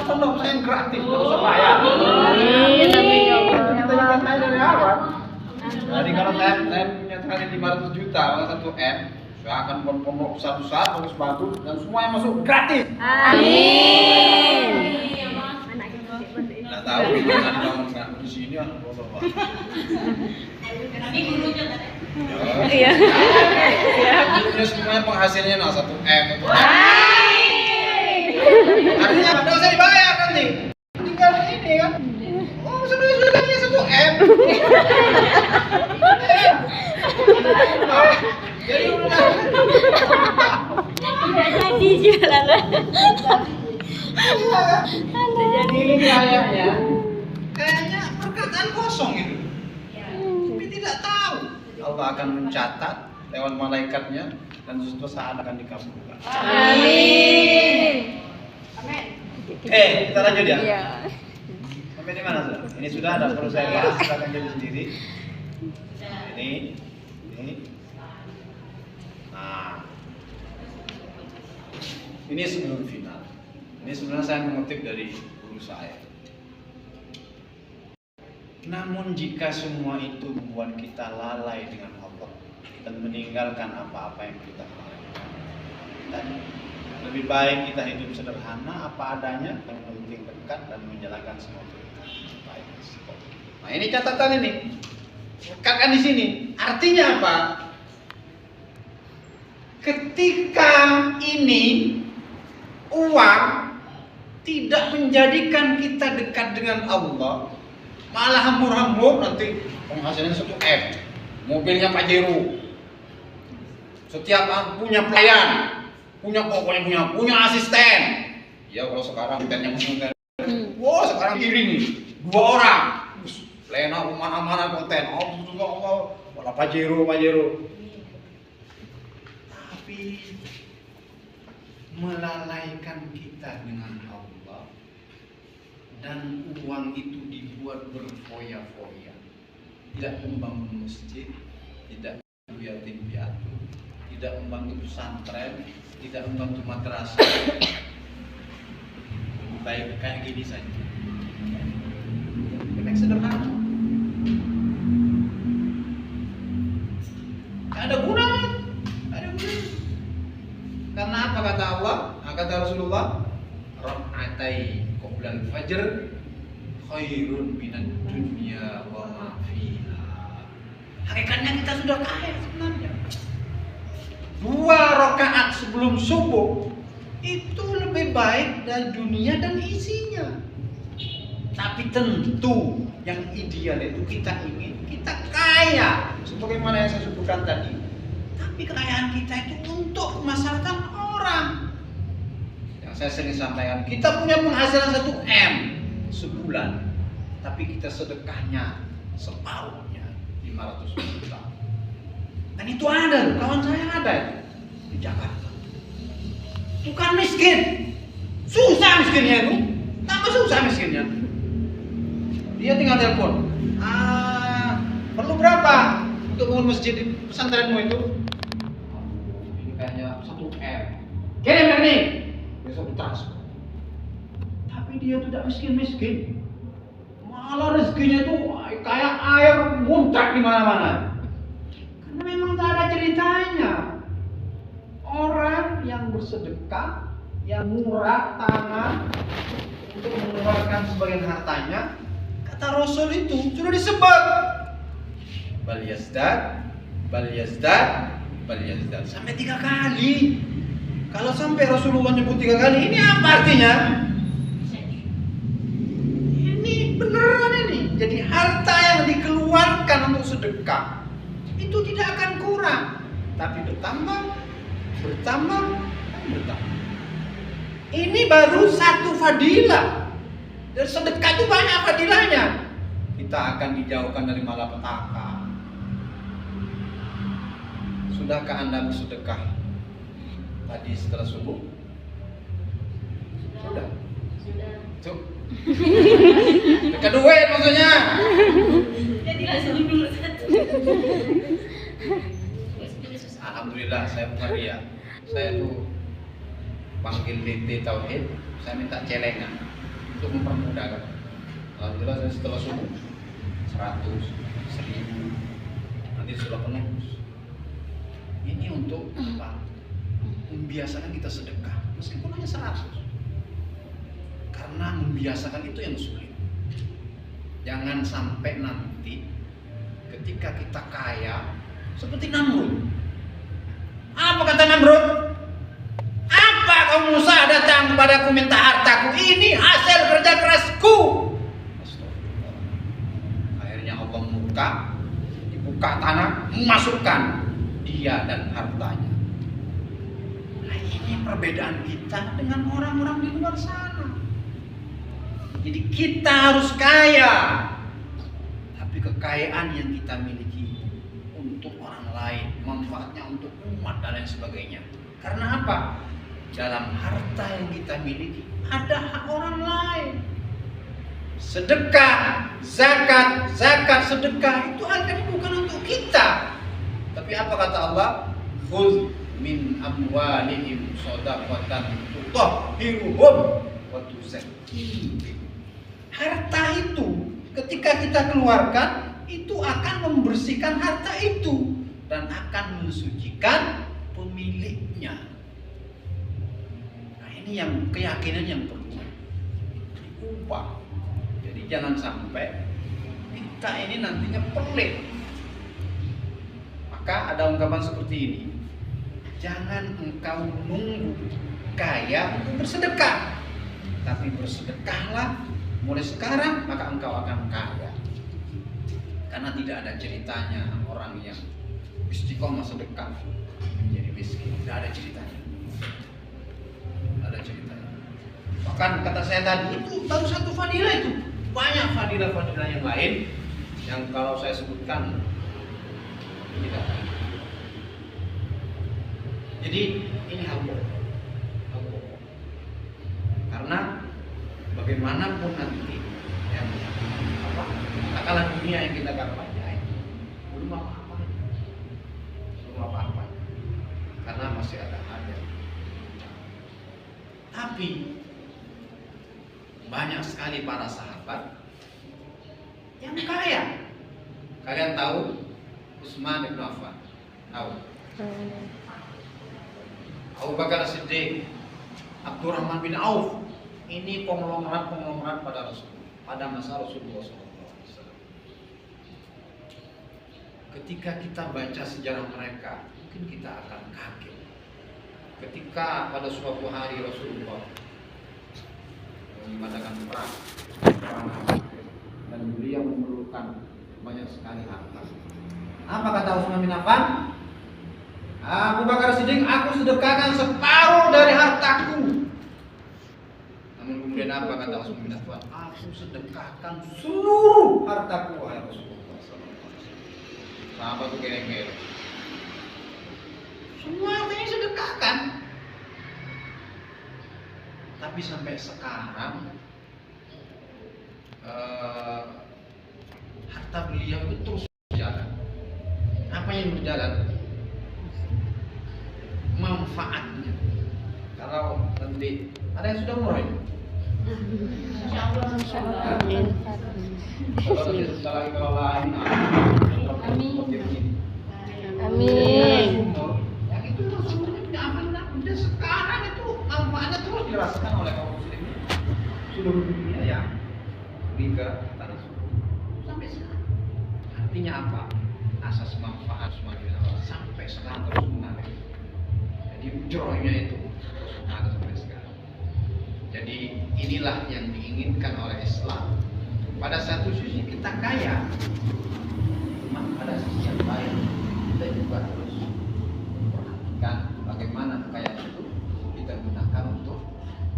pondok saya gratis, nggak usah bayar. Kita ikan saya dari awal. Jadi kalau saya menyatakan 500 juta, kalau 1 M, saya akan buat pondok besar-besar, bagus-bagus, dan semua yang masuk gratis. Amin. Nggak tahu gimana dibangunkan di sini kan, Pak. Tapi gurunya kan. Iya. Gurunya semuanya penghasilnya 1 M, 1 M. Artinya nggak usah dibayar nanti. Tinggal ini kan. Oh, sudah gajinya 1 M. Jadi udah. Tidak jadi juga lah. Jadi kayaknya perkataan kosong itu. Tapi tidak tahu. Allah akan mencatat lewat malaikatnya dan suatu saat akan dikabulkan. Amin. Kita lanjut ya. Iya. Sampai di mana sudah? Ini sudah ada perlu saya bahas, silakan jadi sendiri. Ini. Nah, ini sebelum final. Ini sebenarnya saya mengutip dari guru saya. Namun jika semua itu membuat kita lalai dengan Allah dan meninggalkan apa-apa yang kita lakukan, lebih baik kita hidup sederhana apa adanya, yang penting dekat dan menjalankan semua perintah. Baik. Nah ini catatan ini, katakan di sini. Artinya apa? Ketika ini uang tidak menjadikan kita dekat dengan Allah, malah hambur-hambur, nanti penghasilannya 1 M, mobilnya Pajero, setiap punya pelayan, punya asisten. Ya kalau sekarang internetnya konten, wah sekarang kirim nih 2 orang, Lena kemana-mana konten, Allah, malah Pajero. Tapi melalaikan kita dengan Allah dan uang itu dibuat berfoya-foya, tidak membangun masjid, tidak membantu yatim piatu, tidak membantu pesantren, tidak membantu madrasah. Lebih baik kayak gini saja. Yang sederhana. Ada gunanya. Karena apa kata Allah? Kata Rasulullah, rak'atai qoblal fajr khairun minad dunya wa ma fiha. Hakikatnya kita sudah kaya sebenarnya. 2 rakaat sebelum subuh itu lebih baik dari dunia dan isinya. Tapi tentu yang ideal itu kita ingin kita kaya, sebagaimana yang saya sebutkan tadi. Tapi kekayaan kita itu untuk kemaslahatan orang. Yang saya sering sampaikan, kita punya penghasilan 1 M sebulan, tapi kita sedekahnya separuhnya 500 juta. Dan itu ada, kawan saya ada di Jakarta. Bukan miskin, susah miskinnya itu, tambah susah miskinnya. Dia tinggal telepon, perlu berapa untuk bangun masjid di pesantrenmu itu? Ini kayaknya 1 M. Kirim ini, besok ditransfer. Tapi dia tidak miskin-miskin, malah rezekinya itu kayak air muncak di mana-mana. Karena memang tak ada ceritanya. Orang yang bersedekah, yang murah tangan untuk mengeluarkan sebagian hartanya, kata Rasul itu sudah disebut bal yazdad sampai 3 kali. Kalau sampai Rasulullah nyebut 3 kali, ini apa artinya? Ini beneran ini. Jadi harta yang dikeluarkan untuk sedekah itu tidak akan kurang, tapi bertambah. Ini baru 1 fadilah. Dan sedekah itu banyak fadilahnya. Kita akan dijauhkan dari malapetaka. Sudahkah Anda bersedekah tadi setelah subuh? Sudah. Cuk. Kedua maksudnya. Jadi langsung dulu 1. Alhamdulillah saya bukan ria. Saya tuh panggil DT Tauhid, saya minta celengan. untuk mempermudah kan. Alhamdulillah saya setelah subuh 100, 1000, nanti sudah penuh. Ini untuk apa? Membiasakan kita sedekah meskipun hanya 100. Karena membiasakan itu yang sulit. Jangan sampai nanti ketika kita kaya seperti Namrud. Apa kata Namrud? Apa kamu Musa datang kepadaku minta hartaku? Ini hasil kerja kerasku. Akhirnya Allah dibuka tanah, memasukkan dia dan hartanya. Nah, ini perbedaan kita dengan orang-orang di luar sana. Jadi kita harus kaya, tapi kekayaan yang kita miliki untuk orang lain, manfaatnya untuk umat dan lain sebagainya. Karena apa? Dalam harta yang kita miliki ada hak orang lain. Sedekah, zakat, sedekah itu harganya bukan untuk kita. Tapi apa kata Allah? Khudz min amwalihim shadaqatan tutahhiruhum wa tuzakkihim. Harta itu ketika kita keluarkan itu akan membersihkan harta itu dan akan mensucikan pemiliknya. Nah, ini yang keyakinan yang perlu diubah. Jadi jangan sampai kita ini nantinya pelit. Maka ada ungkapan seperti ini. Jangan engkau menunggu kaya untuk bersedekah, tapi bersedekahlah mulai sekarang, maka engkau akan kaya. Karena tidak ada ceritanya orang yang istiqomah sedekah menjadi miskin. Tidak ada ceritanya. Tidak ada ceritanya. Bahkan kata saya tadi itu baru satu fadilah itu. Banyak fadilah-fadilah yang lain yang kalau saya sebutkan tidak. Jadi ini hal pokok. Karena bagaimanapun nanti yang takalan dunia yang kita gapai belum apa-apa, karena masih ada. Tapi banyak sekali para sahabat yang kaya. Kalian tahu Utsman bin Affan? Tahu? Abu Bakar Siddiq, Abdurrahman bin Auf. Ini konglomerat pada masa Rasulullah SAW. Ketika kita baca sejarah mereka, mungkin kita akan kaget. Ketika pada suatu hari Rasulullah mengadakan perang dan beliau memerlukan banyak sekali harta. Apa kata Utsman bin Affan? Abu Bakar Siddiq, aku sedekahkan separuh dari hartaku. Namun kemudian apa kata Utsman bin Affan? Aku sedekahkan seluruh hartaku, wahai Rasulullah SAW. Sahabat itu geleng-geleng. Semua hartanya sedekahkan. Tapi sampai sekarang harta beliau itu terus berjalan. Apa yang berjalan? Manfaatnya. Kalau nanti ada yang sudah mulai. Insyaallah. Kalau sebentar lagi kalau lain, Amin. yang itu sebenarnya tidak aman. Udah sekarang itu manfaatnya terus dirasakan oleh kaum muslimin seluruh dunia yang pergi ke tanah suci sampai sekarang. Artinya apa? Asas manfaat semakin sampai sekarang terus mengalir. Jadi ujrohnya itu terus mengalir sampai sekarang. Jadi inilah yang diinginkan oleh Islam. Pada satu sisi kita kaya, cuma pada sisi yang lain kita juga harus memperhatikan bagaimana kekayaan itu kita gunakan untuk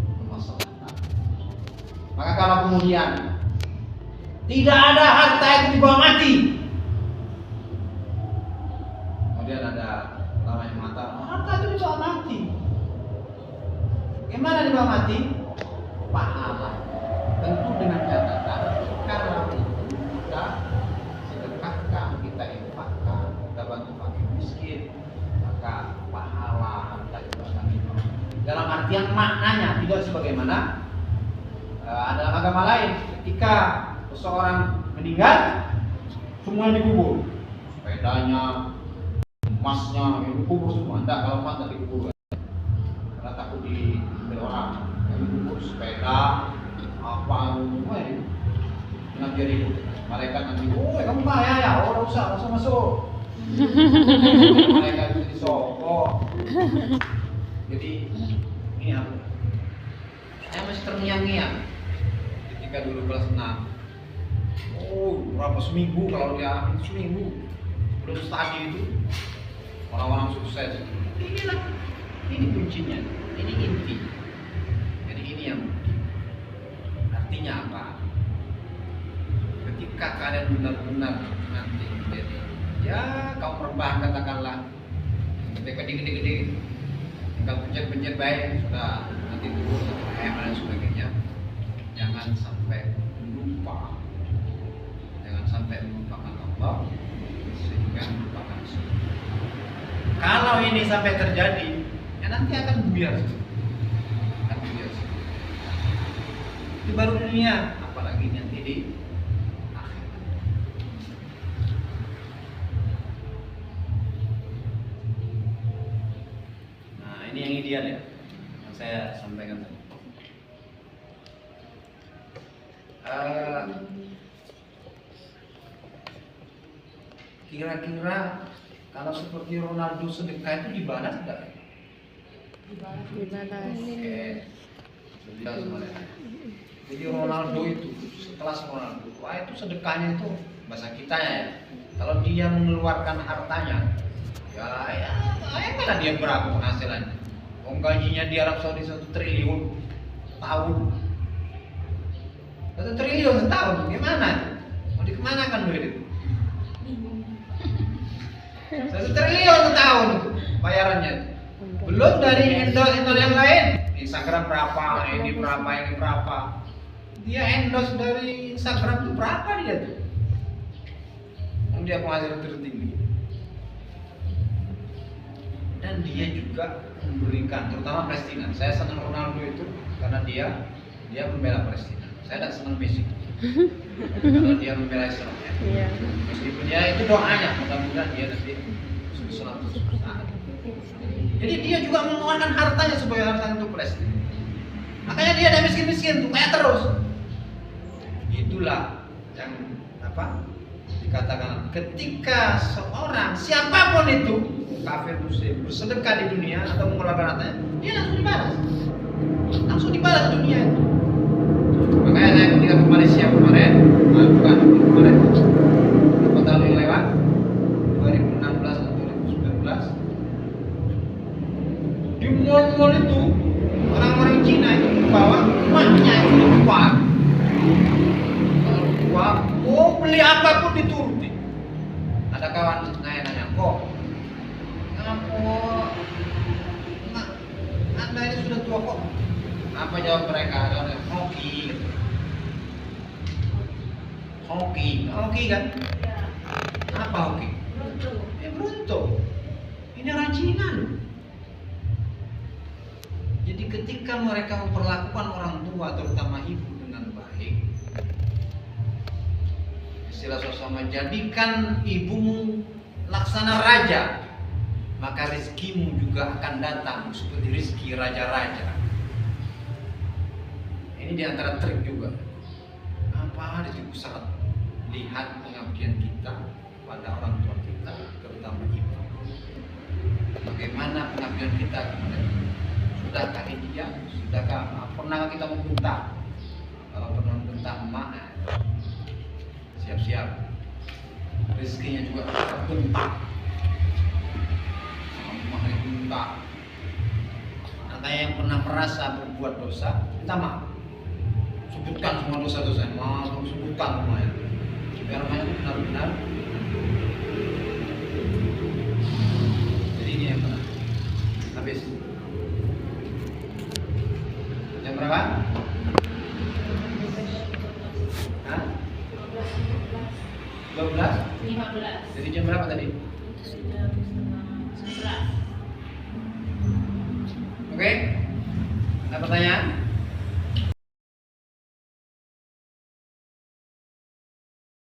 kemaslahatan. Maka kalau kemudian tidak ada harta itu dibawa mati, kemudian ada orang yang mengatakan harta itu dibawa mati. Gimana dibawa mati? Pahala. Tentu dengan catatan kalau kita sedekahkan, kita infakkan, kita bantu fakir miskin, maka pahala harta itu akan dibawa. Dalam artian maknanya tidak sebagaimana Ada agama lain ketika seseorang meninggal semuanya dikubur, sepedanya, emasnya yang dikubur semua. Enggak, kalau emas tidak dikubur karena takut diambil orang. Yang dikubur sepeda apa semua ini nanti jadi malaikat nanti, oh kamu kaya ya, oh nggak usah masuk. Malaikat itu disokok. Jadi ini apa? Saya masih terngiang-ngiang ketika dulu kelas 6. Oh, berapa seminggu kalau dia seminggu belum studi itu orang-orang sukses. Inilah, ini kuncinya, ini inti. Jadi ini yang artinya apa? Ketika kalian benar-benar nanti menjadi, ya kau merebah katakanlah, ketika gede-gede, tinggal pencet-pencet baik sudah nanti turun dan sebagainya. Jangan sampai lupa. Jangan sampai melupakan Allah sehingga melupakan surga. Kalau ini sampai terjadi, ya nanti akan buyar. Akan buyar. Itu baru dunia, apalagi nanti di akhirat. Nah, ini yang ideal ya, yang saya sampaikan tadi. Kira-kira kalau seperti Ronaldo sedekah itu dibalas enggak? Dibalas. Oke. Sudah semuanya. Jadi Ronaldo itu sekelas Ronaldo, wah itu sedekahnya itu bahasa kita ya. Kalau dia mengeluarkan hartanya, ya mana dia berapa penghasilannya? Gajinya di Arab Saudi 1 triliun tahun. 1 triliun setahun, gimana? Mau dikemanakan duit itu? 1 triliun setahun itu bayarannya. Belum dari endorse yang lain. Instagram berapa, ini berapa. Dia endorse dari Instagram itu berapa dia tuh? Dia penghasilan tertinggi. Dan dia juga memberikan, terutama Palestina. Saya senang Ronaldo itu karena dia membela Palestina. Saya tidak senang Messi karena dia membela Islam ya. Iya. Meskipun ya itu doanya, mudah-mudahan dia nanti Islam. Jadi dia juga mengeluarkan hartanya sebagai harta untuk Palestina. Makanya dia ada miskin-miskin tuh kayak terus. Itulah yang apa? Dikatakan ketika seorang siapapun itu kafir muslim bersedekah di dunia atau mengeluarkan hartanya, dia langsung dibalas dunia itu. Makanya saya ketika ke Malaysia kemarin, berapa tahun yang lewat, 2016 atau 2019, di mall-mall itu orang-orang Cina itu membawa emaknya itu keluar. Oh beli apapun dituruti. Ada kawan nanya, kok Anda ini sudah tua kok? Apa jawab mereka? Hoki kan? Apa hoki? Beruntung. Ini orang Cina loh. Jadi ketika mereka memperlakukan orang tua, terutama ibu dengan baik, istilah sosama, jadikan ibumu laksana raja, maka rezekimu juga akan datang seperti rezeki raja-raja. Ini diantara trik juga. Apa di situ sangat lihat pengabdian kita pada orang tua kita, terutama ibu. Bagaimana pengabdian kita kepada ibu? Sudahkah dia? Sudahkah? Pernah kita membentak? Kalau pernah membentak emak, siap-siap rezekinya juga terbentak. Emak dibentak. Katanya yang pernah merasa berbuat dosa, minta maaf. Sebutkan semua dosa-dosa, mau sebutkan semuanya. Biar rumahnya benar-benar. Jadi ini yang benar. Habis. Jam berapa? Hah? 12? 15. Jadi jam berapa tadi? 11. Oke? Ada pertanyaan?